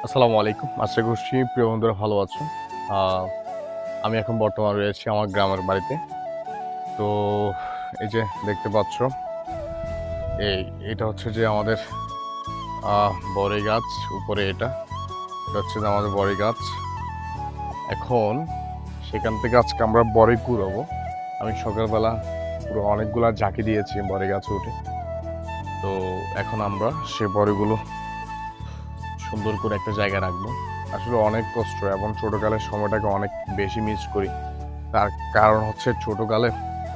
আসসালামু আলাইকুম। আশা করছি প্রিয় বন্ধুরা ভালো আছো। আমি এখন বর্তমানে রয়েছি আমার গ্রামের বাড়িতে। তো এই যে দেখতে পাচ্ছ, এটা হচ্ছে যে আমাদের বড়ই গাছ। উপরে এটা হচ্ছে যে আমাদের বড়ই গাছ। এখন সেখান থেকে আজকে আমরা বড়ই কুড়াবো। আমি সকালবেলা পুরো অনেকগুলা ঝাঁকি দিয়েছি বড়ই গাছে উঠে। তো এখন আমরা সে বড়িগুলো সুন্দর করে একটা জায়গায় রাখবো। আসলে অনেক কষ্ট এবং ছোটকালের সময়টাকে অনেক বেশি মিস করি। তার কারণ হচ্ছে ছোটকালে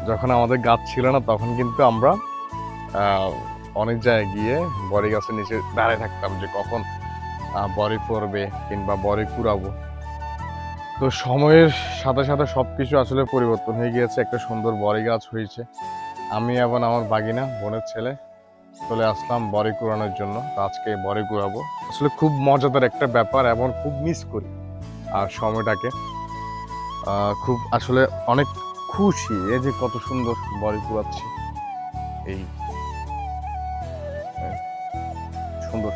যখন আমাদের গাছ ছিল না তখন কিন্তু আমরা অনেক জায়গায় গিয়ে বড়ি গাছের নিচে দাঁড়িয়ে থাকতাম যে কখন বড়ি পড়বে কিংবা বড়ি কুড়াবো। তো সময়ের সাথে সাথে সবকিছু আসলে পরিবর্তন হয়ে গিয়েছে, একটা সুন্দর বড়ি গাছ হয়েছে। আমি এবং আমার বাগিনা বোনের ছেলে চলে আসলাম বড়ি কুড়ানোর জন্য। তো আজকে বড়ি কুড়াবো। আসলে খুব মজাদার একটা ব্যাপার এবং খুব মিস করি আর সময়টাকে। খুব আসলে অনেক খুশি, এই যে কত সুন্দর বড়ি কুড়াচ্ছি। এই সুন্দর,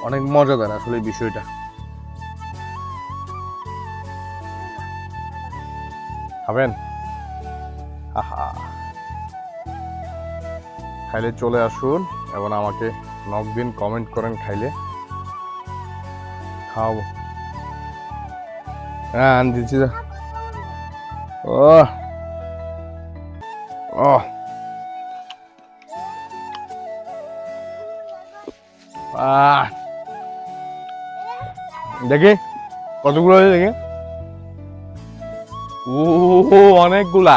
অনেক মজাদার আসলে এই বিষয়টা। খাবেন? আহা, খাইলে চলে আসুন এবং আমাকে নক দিন, কমেন্ট করেন খাইলে। খাও। হ্যাঁ দিচ্ছি। ও ও আহ, দেখি কতগুলো হয়েছে দেখি। ও অনেকগুলা।